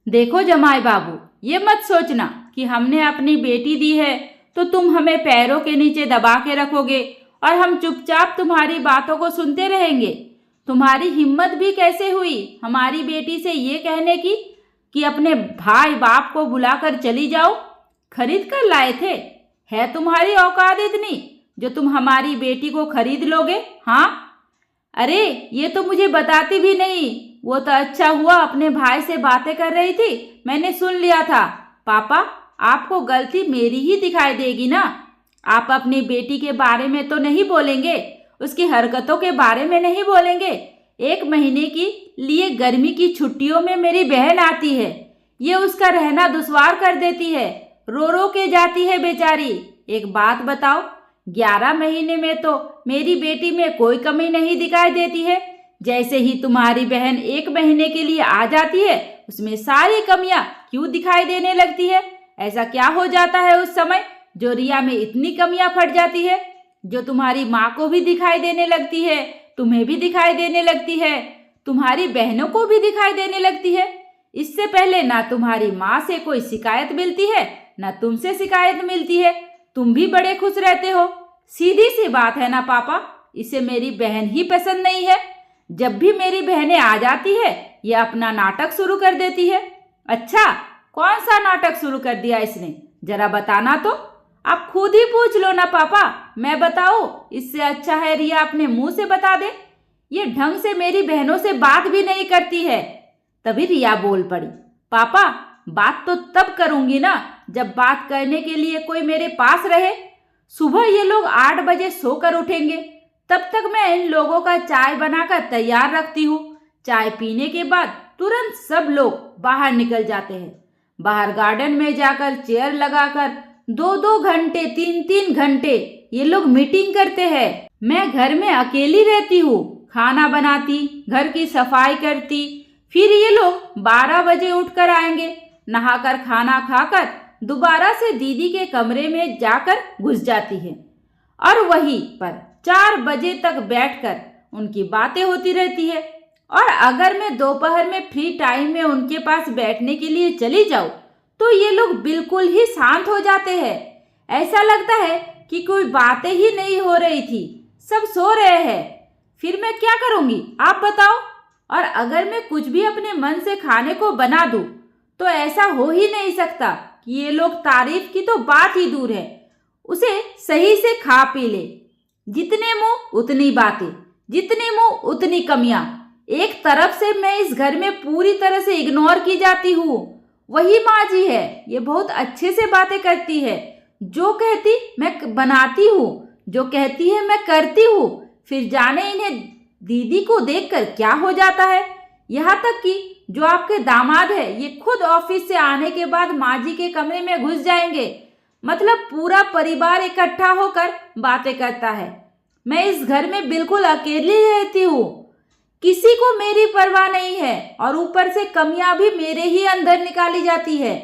देखो जमाई बाबू, ये मत सोचना कि हमने अपनी बेटी दी है तो तुम हमें पैरों के नीचे दबा के रखोगे और हम चुपचाप तुम्हारी बातों को सुनते रहेंगे। तुम्हारी हिम्मत भी कैसे हुई हमारी बेटी से ये कहने की कि अपने भाई बाप को बुलाकर चली जाओ? खरीद कर लाए थे? है तुम्हारी औकात इतनी जो तुम हमारी बेटी को खरीद लोगे? हाँ, अरे ये तो मुझे बताती भी नहीं। वो तो अच्छा हुआ अपने भाई से बातें कर रही थी, मैंने सुन लिया था। पापा, आपको गलती मेरी ही दिखाई देगी ना। आप अपनी बेटी के बारे में तो नहीं बोलेंगे, उसकी हरकतों के बारे में नहीं बोलेंगे। 1 महीने की लिए गर्मी की छुट्टियों में मेरी बहन आती है, ये उसका रहना दुश्वार कर देती है, रो रो के जाती है बेचारी। एक बात बताओ, 11 महीने में तो मेरी बेटी में कोई कमी नहीं दिखाई देती है। जैसे ही तुम्हारी बहन 1 महीने के लिए आ जाती है उसमें सारी कमियां क्यों दिखाई देने लगती है? ऐसा क्या हो जाता है उस समय जो रिया में इतनी कमियां फट जाती है, जो तुम्हारी माँ को भी दिखाई देने लगती है, तुम्हें भी दिखाई देने लगती है, तुम्हारी बहनों को भी दिखाई देने लगती है? इससे पहले ना तुम्हारी माँ से कोई शिकायत मिलती है ना तुमसे शिकायत मिलती है, तुम भी बड़े खुश रहते हो। सीधी सी बात है ना पापा, इसे मेरी बहन ही पसंद नहीं है। जब भी मेरी बहनें आ जाती है ये अपना नाटक शुरू कर देती है। अच्छा, कौन सा नाटक शुरू कर दिया इसने, जरा बताना तो। आप खुद ही पूछ लो ना पापा, मैं बताऊं? इससे अच्छा है रिया अपने मुंह से बता दे। ये ढंग से मेरी बहनों से बात भी नहीं करती है। तभी रिया बोल पड़ी, पापा बात तो तब करूंगी ना जब बात करने के लिए कोई मेरे पास रहे। सुबह ये लोग 8 बजे सोकर उठेंगे, तब तक मैं इन लोगों का चाय बनाकर तैयार रखती हूँ। चाय पीने के बाद तुरंत सब लोग बाहर निकल जाते हैं। बाहर गार्डन में जाकर चेयर लगाकर 2-2 घंटे 3-3 घंटे ये लोग मीटिंग करते हैं। मैं घर में अकेली रहती हूँ, खाना बनाती, घर की सफाई करती। फिर ये लोग 12 बजे उठकर आएंगे, नहाकर खाना खाकर दोबारा से दीदी के कमरे में जाकर घुस जाती है और वहीं पर 4 बजे तक बैठकर उनकी बातें होती रहती है। और अगर मैं दोपहर में फ्री टाइम में उनके पास बैठने के लिए चली जाऊं तो ये लोग बिल्कुल ही शांत हो जाते हैं। ऐसा लगता है कि कोई बातें ही नहीं हो रही थी, सब सो रहे हैं। फिर मैं क्या करूंगी आप बताओ? और अगर मैं कुछ भी अपने मन से खाने को बना दूं तो ऐसा हो ही नहीं सकता कि ये लोग तारीफ की तो बात ही दूर है, उसे सही से खा पी ले। जितने मुंह उतनी बातें, जितने मुंह उतनी कमियां। एक तरफ से मैं इस घर में पूरी तरह से इग्नोर की जाती हूँ। वही माँ जी है, ये बहुत अच्छे से बातें करती है, जो कहती मैं बनाती हूँ, जो कहती है मैं करती हूँ। फिर जाने इन्हें दीदी को देखकर क्या हो जाता है। यहाँ तक कि जो आपके दामाद है ये खुद ऑफिस से आने के बाद माँ जी के कमरे में घुस जाएंगे। मतलब पूरा परिवार इकट्ठा होकर बातें करता है। मैं इस घर में बिल्कुल अकेली रहती हूँ, किसी को मेरी परवाह नहीं है और ऊपर से कमियां भी मेरे ही अंदर निकाली जाती है।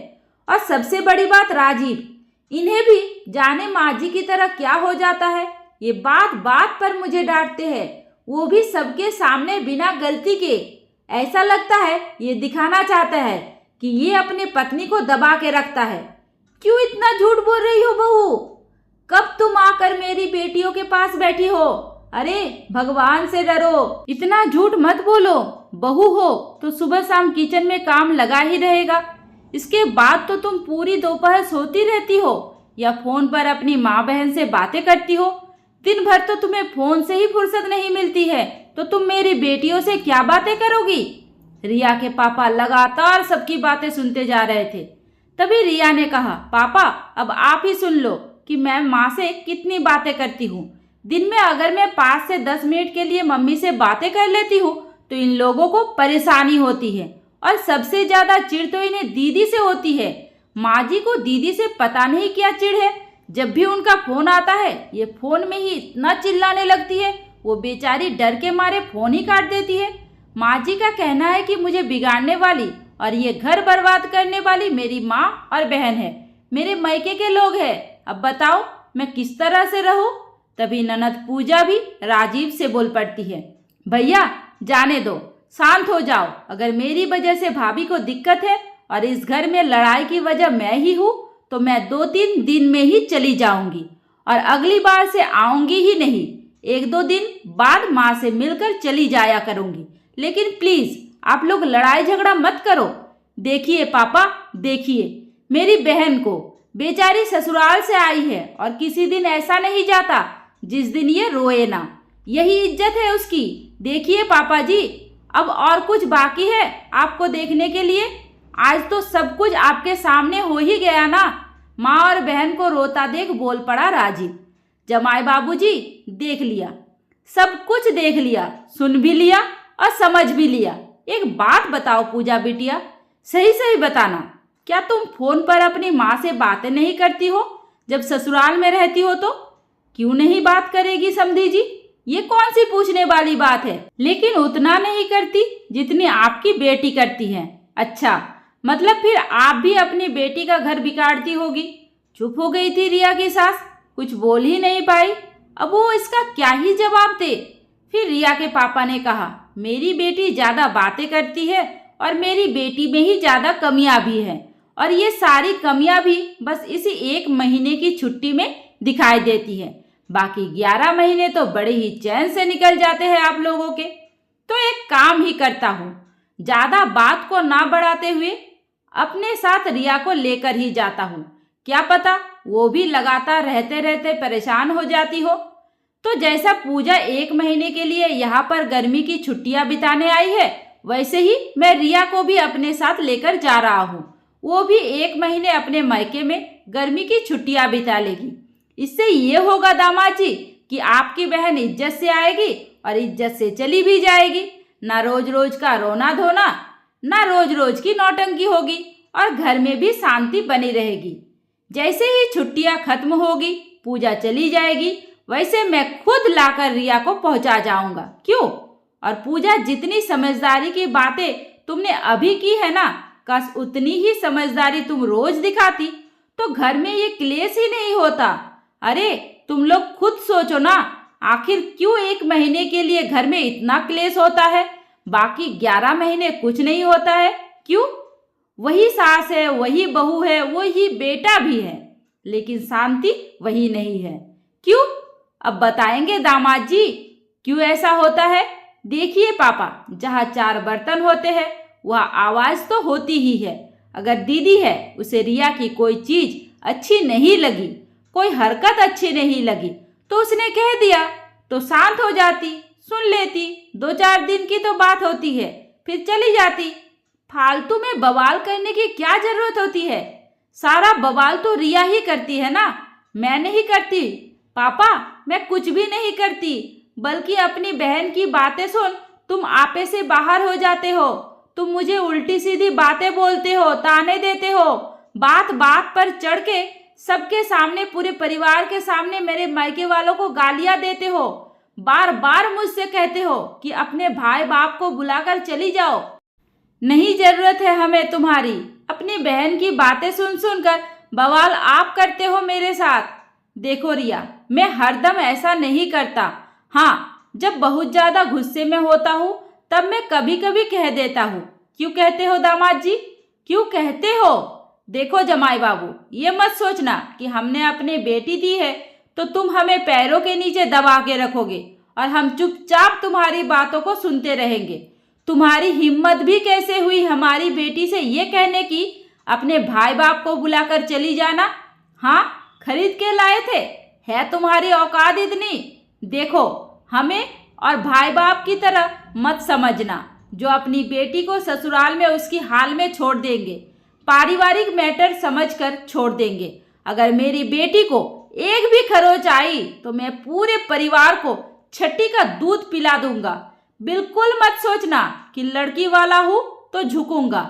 और सबसे बड़ी बात राजीव, इन्हें भी जाने माँ जी की तरह क्या हो जाता है, ये बात बात पर मुझे डांटते हैं, वो भी सबके सामने बिना गलती के। ऐसा लगता है ये दिखाना चाहता है कि ये अपनी पत्नी को दबा के रखता है। क्यों इतना झूठ बोल रही हो बहू? कब तुम आकर मेरी बेटियों के पास बैठी हो? अरे भगवान से डरो, इतना झूठ मत बोलो। बहू हो तो सुबह शाम किचन में काम लगा ही रहेगा, इसके बाद तो तुम पूरी दोपहर सोती रहती हो या फोन पर अपनी माँ बहन से बातें करती हो। दिन भर तो तुम्हें फोन से ही फुर्सत नहीं मिलती है, तो तुम मेरी बेटियों से क्या बातें करोगी? रिया के पापा लगातार सबकी बातें सुनते जा रहे थे। तभी रिया ने कहा, पापा अब आप ही सुन लो कि मैं माँ से कितनी बातें करती हूँ। दिन में अगर मैं 5 से 10 मिनट के लिए मम्मी से बातें कर लेती हूँ तो इन लोगों को परेशानी होती है और सबसे ज्यादा चिढ़ तो इन्हें दीदी से होती है। माँ जी को दीदी से पता नहीं क्या चिढ़ है, जब भी उनका फोन आता है ये फोन में ही इतना चिल्लाने लगती है, वो बेचारी डर के मारे फोन ही काट देती है। माँ जी का कहना है कि मुझे बिगाड़ने वाली और ये घर बर्बाद करने वाली मेरी माँ और बहन है, मेरे मायके के लोग हैं। अब बताओ मैं किस तरह से रहूं? तभी ननद पूजा भी राजीव से बोल पड़ती है, भैया जाने दो, शांत हो जाओ। अगर मेरी वजह से भाभी को दिक्कत है और इस घर में लड़ाई की वजह मैं ही हूँ तो मैं 2-3 दिन में ही चली जाऊंगी और अगली बार से आऊंगी ही नहीं। 1-2 दिन बाद माँ से मिलकर चली जाया करूंगी, लेकिन प्लीज आप लोग लड़ाई झगड़ा मत करो। देखिए पापा, देखिए मेरी बहन को, बेचारी ससुराल से आई है और किसी दिन ऐसा नहीं जाता जिस दिन ये रोए ना। यही इज्जत है उसकी। देखिए पापा जी, अब और कुछ बाकी है आपको देखने के लिए? आज तो सब कुछ आपके सामने हो ही गया ना। माँ और बहन को रोता देख बोल पड़ा राजीव। जमाई बाबूजी, देख लिया, सब कुछ देख लिया, सुन भी लिया और समझ भी लिया। एक बात बताओ पूजा बिटिया, सही सही बताना, क्या तुम फोन पर अपनी माँ से बातें नहीं करती हो जब ससुराल में रहती हो? तो क्यों नहीं बात करेगी समधी जी? ये कौन सी पूछने वाली बात है? लेकिन उतना नहीं करती जितनी आपकी बेटी करती है। अच्छा, मतलब फिर आप भी अपनी बेटी का घर बिगाड़ती होगी। चुप हो गई थी रिया की सास, कुछ बोल ही नहीं पाई। अब वो इसका क्या ही जवाब दे। फिर रिया के पापा ने कहा, मेरी बेटी ज्यादा बातें करती है और मेरी बेटी में ही ज्यादा कमियां भी हैं, और ये सारी कमियां भी बस इसी 1 महीने की छुट्टी में दिखाई देती है। बाकी 11 महीने तो बड़े ही चैन से निकल जाते हैं आप लोगों के। तो एक काम ही करता हूँ, ज्यादा बात को ना बढ़ाते हुए अपने साथ रिया को लेकर ही जाता हूँ। क्या पता वो भी लगातार रहते रहते परेशान हो जाती हो। तो जैसा पूजा 1 महीने के लिए यहाँ पर गर्मी की छुट्टियां बिताने आई है, वैसे ही मैं रिया को भी अपने साथ लेकर जा रहा हूँ। वो भी 1 महीने अपने मायके में गर्मी की छुट्टियां बिता लेगी। इससे ये होगा दामाद जी कि आपकी बहन इज्जत से आएगी और इज्जत से चली भी जाएगी। ना रोज रोज का रोना धोना, ना रोज रोज की नौटंकी होगी और घर में भी शांति बनी रहेगी। जैसे ही छुट्टियां खत्म होगी, पूजा चली जाएगी, वैसे मैं खुद लाकर रिया को पहुंचा जाऊंगा। क्यों? और पूजा, जितनी समझदारी की बातें तुमने अभी की है ना, काश उतनी ही समझदारी तुम रोज दिखाती तो घर में ये क्लेश ही नहीं होता। अरे तुम लोग खुद सोचो ना, आखिर क्यों 1 महीने के लिए घर में इतना क्लेश होता है, बाकी 11 महीने कुछ नहीं होता है? क्यों? वही सास है, वही बहू है, वही बेटा भी है, लेकिन शांति वही नहीं है। क्यों? अब बताएंगे दामाद जी क्यों ऐसा होता है। देखिए पापा, जहाँ 4 बर्तन होते हैं वह आवाज तो होती ही है। अगर दीदी है, उसे रिया की कोई चीज अच्छी नहीं लगी, कोई हरकत अच्छी नहीं लगी, तो उसने कह दिया तो शांत हो जाती, सुन लेती। 2-4 दिन की तो बात होती है, फिर चली जाती। फालतू में बवाल करने की क्या जरूरत होती है? सारा बवाल तो रिया ही करती है ना, मैं नहीं करती। पापा, मैं कुछ भी नहीं करती, बल्कि अपनी बहन की बातें सुन तुम आपे से बाहर हो जाते हो। तुम मुझे उल्टी सीधी बातें बोलते हो, ताने देते हो, बात बात पर चढ़ के सबके सामने, पूरे परिवार के सामने मेरे मायके वालों को गालियां देते हो। बार बार मुझसे कहते हो कि अपने भाई बाप को बुलाकर चली जाओ। नहीं जरूरत है हमें तुम्हारी। अपनी बहन की बातें सुन सुनकर बवाल आप करते हो मेरे साथ। देखो रिया, मैं हरदम ऐसा नहीं करता। हाँ, जब बहुत ज्यादा गुस्से में होता हूँ तब मैं कभी कभी कह देता हूँ। क्यों कहते हो दामाद जी, क्यों कहते हो? देखो जमाई बाबू, ये मत सोचना कि हमने अपनी बेटी दी है तो तुम हमें पैरों के नीचे दबा के रखोगे और हम चुपचाप तुम्हारी बातों को सुनते रहेंगे। तुम्हारी हिम्मत भी कैसे हुई हमारी बेटी से ये कहने की अपने भाई बाप को बुलाकर चली जाना? हाँ, खरीद के लाए थे, है तुम्हारी औकात इतनी? देखो, हमें और भाई बाप की तरह मत समझना जो अपनी बेटी को ससुराल में उसकी हाल में छोड़ देंगे, पारिवारिक मैटर समझकर छोड़ देंगे। अगर मेरी बेटी को एक भी खरोच आई तो मैं पूरे परिवार को छठी का दूध पिला दूंगा। बिल्कुल मत सोचना कि लड़की वाला हूं तो झुकूंगा।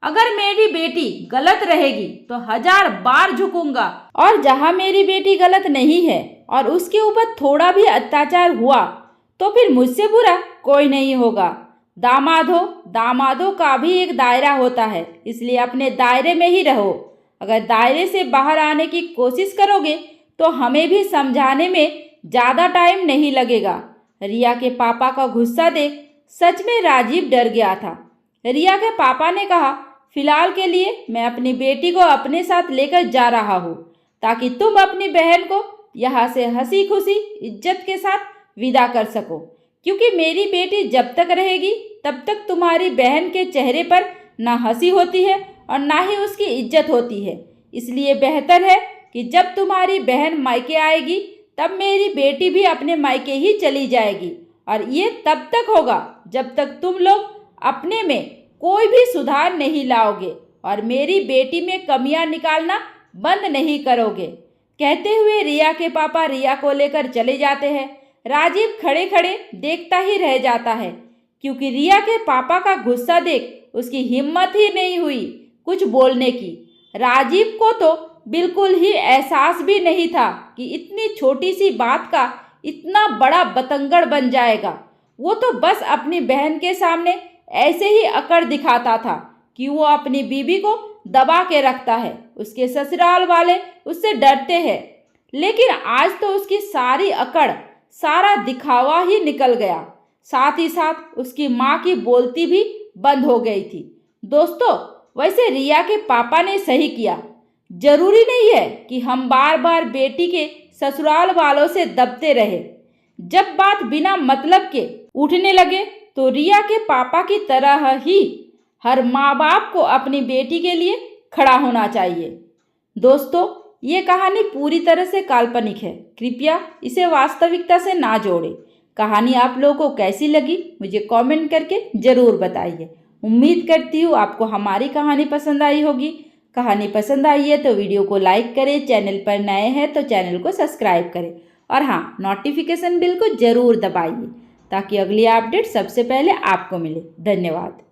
अगर मेरी बेटी गलत रहेगी तो 1000 बार झुकूंगा, और जहां मेरी बेटी गलत नहीं है और उसके ऊपर थोड़ा भी अत्याचार हुआ तो फिर मुझसे बुरा कोई नहीं होगा। दामादों का भी एक दायरा होता है, इसलिए अपने दायरे में ही रहो। अगर दायरे से बाहर आने की कोशिश करोगे तो हमें भी समझाने में ज़्यादा टाइम नहीं लगेगा। रिया के पापा का गुस्सा देख सच में राजीव डर गया था। रिया के पापा ने कहा, फिलहाल के लिए मैं अपनी बेटी को अपने साथ लेकर जा रहा हूँ ताकि तुम अपनी बहन को यहाँ से हंसी खुशी इज्जत के साथ विदा कर सको, क्योंकि मेरी बेटी जब तक रहेगी तब तक तुम्हारी बहन के चेहरे पर ना हंसी होती है और ना ही उसकी इज्जत होती है। इसलिए बेहतर है कि जब तुम्हारी बहन मायके आएगी तब मेरी बेटी भी अपने मायके ही चली जाएगी, और ये तब तक होगा जब तक तुम लोग अपने में कोई भी सुधार नहीं लाओगे और मेरी बेटी में कमियां निकालना बंद नहीं करोगे। कहते हुए रिया के पापा रिया को लेकर चले जाते हैं। राजीव खड़े खड़े देखता ही रह जाता है, क्योंकि रिया के पापा का गुस्सा देख उसकी हिम्मत ही नहीं हुई कुछ बोलने की। राजीव को तो बिल्कुल ही एहसास भी नहीं था कि इतनी छोटी सी बात का इतना बड़ा बतंगड़ बन जाएगा। वो तो बस अपनी बहन के सामने ऐसे ही अकड़ दिखाता था कि वो अपनी बीबी को दबा के रखता है, उसके ससुराल वाले उससे डरते हैं। लेकिन आज तो उसकी सारी अकड़, सारा दिखावा ही निकल गया। साथ ही साथ उसकी माँ की बोलती भी बंद हो गई थी। दोस्तों, वैसे रिया के पापा ने सही किया। जरूरी नहीं है कि हम बार बार बेटी के ससुराल वालों से दबते रहे। जब बात बिना मतलब के उठने लगे तो रिया के पापा की तरह ही हर माँ बाप को अपनी बेटी के लिए खड़ा होना चाहिए। दोस्तों, ये कहानी पूरी तरह से काल्पनिक है, कृपया इसे वास्तविकता से ना जोड़ें। कहानी आप लोगों को कैसी लगी मुझे कमेंट करके ज़रूर बताइए। उम्मीद करती हूँ आपको हमारी कहानी पसंद आई होगी। कहानी पसंद आई है तो वीडियो को लाइक करें, चैनल पर नए हैं तो चैनल को सब्सक्राइब करें, और हाँ, नोटिफिकेशन बिल को ज़रूर दबाइए ताकि अगली अपडेट सबसे पहले आपको मिले। धन्यवाद।